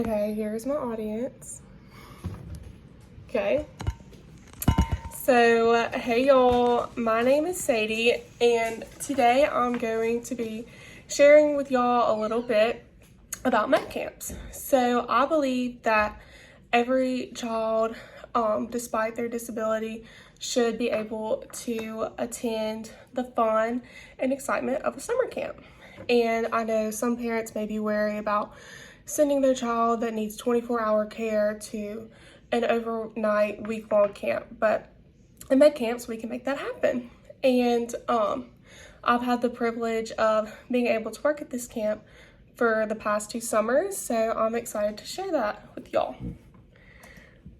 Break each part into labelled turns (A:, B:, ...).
A: Okay, here's my audience. Okay. So, hey y'all, my name is Sadie, and today I'm going to be sharing with y'all a little bit about med camps. So, I believe that every child, despite their disability, should be able to attend the fun and excitement of a summer camp. And I know some parents may be wary about sending their child that needs 24-hour care to an overnight week-long camp, but in med camps we can make that happen. And I've had the privilege of being able to work at this camp for the past 2 summers, so I'm excited to share that with y'all.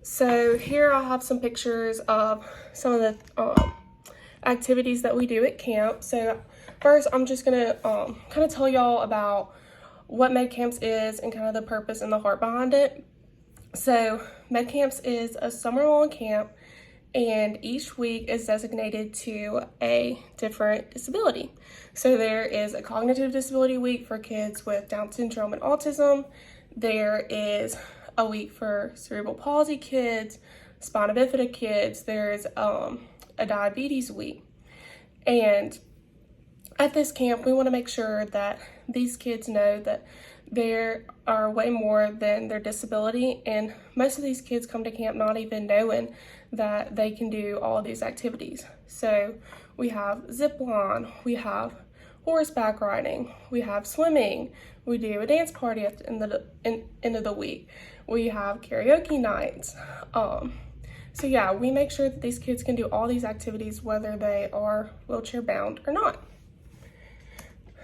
A: So here I have some pictures of some of the activities that we do at camp. So first I'm just gonna kind of tell y'all about what med camps is and kind of the purpose and the heart behind it. So med camps is a summer-long camp, and each week is designated to a different disability. So there is a cognitive disability week for kids with Down syndrome and autism. There is a week for cerebral palsy kids, spina bifida kids. There's a diabetes week. And at this camp, we want to make sure that these kids know that there are way more than their disability, and most of these kids come to camp not even knowing that they can do all these activities. So we have zip line, we have horseback riding, we have swimming, we do a dance party at the end of the week, we have karaoke nights. So yeah, we make sure that these kids can do all these activities whether they are wheelchair bound or not.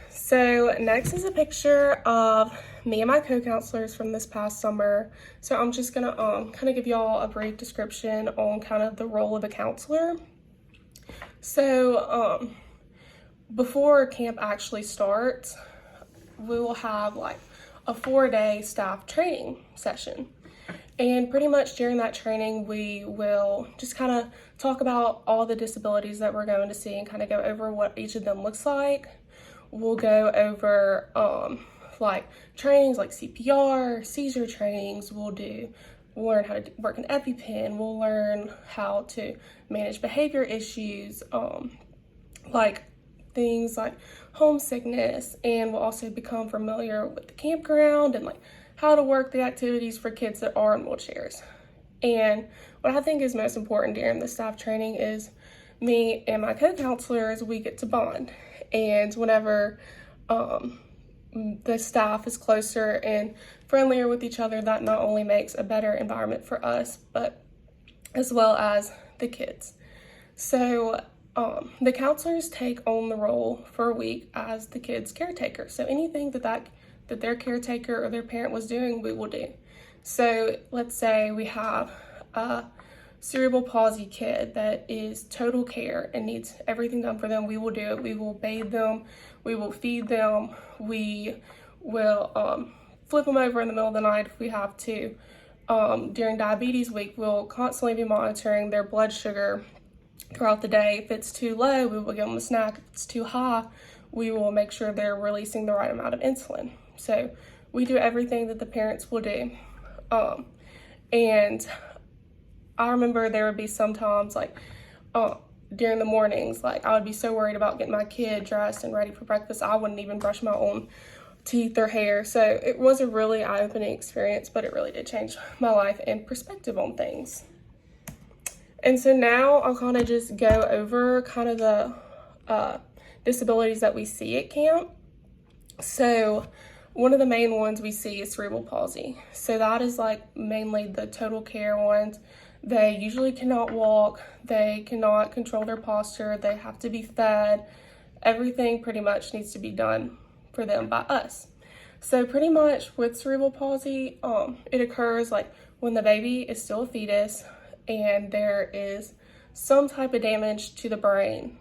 A: So next is a picture of me and my co-counselors from this past summer. So I'm just gonna kind of give y'all a brief description on kind of the role of a counselor. So before camp actually starts, we will have like a 4-day staff training session. And pretty much during that training, we will just kind of talk about all the disabilities that we're going to see and kind of go over what each of them looks like. We'll go over like trainings like CPR, seizure trainings. We'll learn how to work an EpiPen. We'll learn how to manage behavior issues, like things like homesickness, and we'll also become familiar with the campground and like how to work the activities for kids that are in wheelchairs. And what I think is most important during the staff training is me and my co-counselors, we get to bond. And whenever the staff is closer and friendlier with each other, that not only makes a better environment for us, but as well as the kids. So the counselors take on the role for a week as the kids' caretaker. So anything that their caretaker or their parent was doing, we will do. So let's say we have a cerebral palsy kid that is total care and needs everything done for them. We will do it. We will bathe them, we will feed them, we will flip them over in the middle of the night if we have to. During diabetes week, we'll constantly be monitoring their blood sugar throughout the day. If it's too low, we will give them a snack. If it's too high, we will make sure they're releasing the right amount of insulin. So we do everything that the parents will do. And I remember there would be sometimes like during the mornings, like I would be so worried about getting my kid dressed and ready for breakfast, I wouldn't even brush my own teeth or hair. So it was a really eye-opening experience, but it really did change my life and perspective on things. And so now I'll kind of just go over kind of the disabilities that we see at camp. So one of the main ones we see is cerebral palsy. So that is like mainly the total care ones. They usually cannot walk, they cannot control their posture, they have to be fed. Everything pretty much needs to be done for them by us. So pretty much with cerebral palsy, it occurs like when the baby is still a fetus and there is some type of damage to the brain.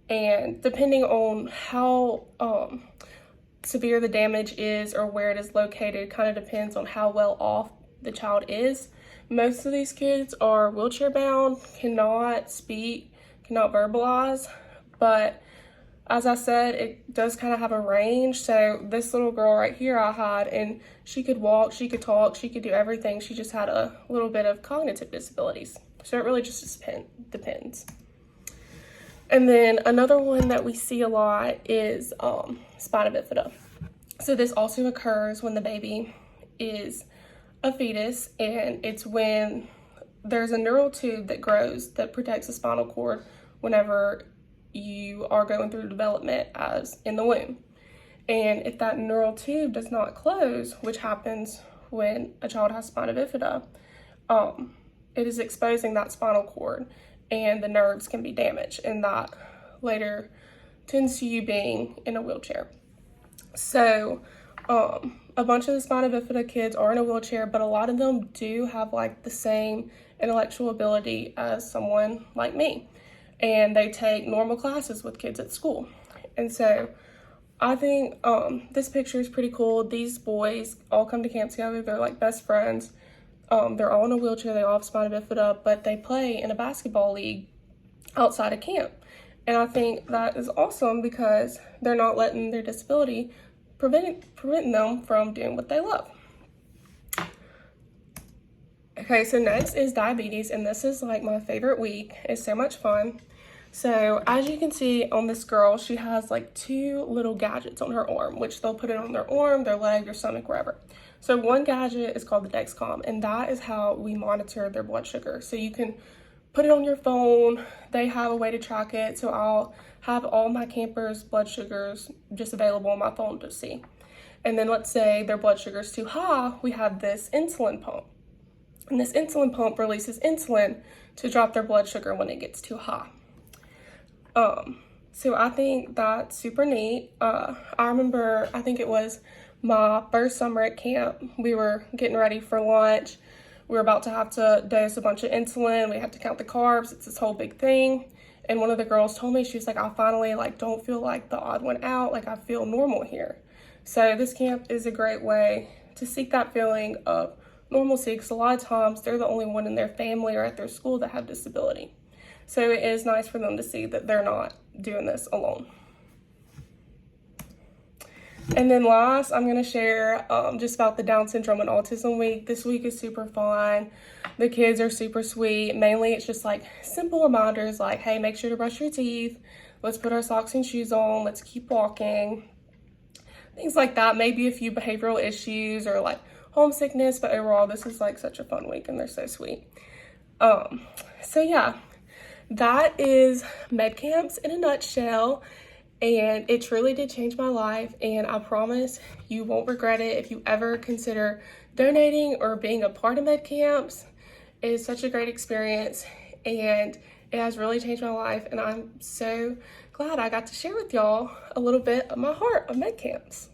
A: And depending on how severe the damage is or where it is located, kind of depends on how well off the child is. Most of these kids are wheelchair bound, cannot speak, cannot verbalize, but as I said, it does kind of have a range. So this little girl right here I had, and she could walk, she could talk, she could do everything. She just had a little bit of cognitive disabilities. So it really just depends. And then another one that we see a lot is spina bifida. So this also occurs when the baby is a fetus, and it's when there's a neural tube that grows that protects the spinal cord whenever you are going through development as in the womb. And if that neural tube does not close, which happens when a child has spina bifida, it is exposing that spinal cord and the nerves can be damaged, and that later tends to you being in a wheelchair. So a bunch of the spina bifida kids are in a wheelchair, but a lot of them do have like the same intellectual ability as someone like me. And they take normal classes with kids at school. And so I think this picture is pretty cool. These boys all come to camp together. They're like best friends. They're all in a wheelchair. They all have spina bifida, but they play in a basketball league outside of camp. And I think that is awesome because they're not letting their disability preventing them from doing what they love. Okay, so next is diabetes, and this is like my favorite week. It's so much fun. So as you can see on this girl, she has like 2 little gadgets on her arm, which they'll put it on their arm, their leg, their stomach, wherever. So one gadget is called the Dexcom, and that is how we monitor their blood sugar. So you can put it on your phone. They have a way to track it. So I'll have all my campers' blood sugars just available on my phone to see. And then let's say their blood sugar is too high, we have this insulin pump. And this insulin pump releases insulin to drop their blood sugar when it gets too high. So I think that's super neat. I remember, I think it was my first summer at camp, we were getting ready for lunch. We were about to have to dose a bunch of insulin. We had to count the carbs. It's this whole big thing. And one of the girls told me, she was like, I finally don't feel like the odd one out. Like I feel normal here. So this camp is a great way to seek that feeling of normalcy, because a lot of times they're the only one in their family or at their school that have disability. So it is nice for them to see that they're not doing this alone. And then last, I'm going to share just about the Down Syndrome and Autism Week. This week is super fun. The kids are super sweet. Mainly it's just like simple reminders like, hey, make sure to brush your teeth. Let's put our socks and shoes on. Let's keep walking. Things like that. Maybe a few behavioral issues or like homesickness, but overall this is like such a fun week and they're so sweet. So yeah, that is med camps in a nutshell. And it truly did change my life, and I promise you won't regret it if you ever consider donating or being a part of med camps. It is such a great experience, and it has really changed my life, and I'm so glad I got to share with y'all a little bit of my heart of med camps.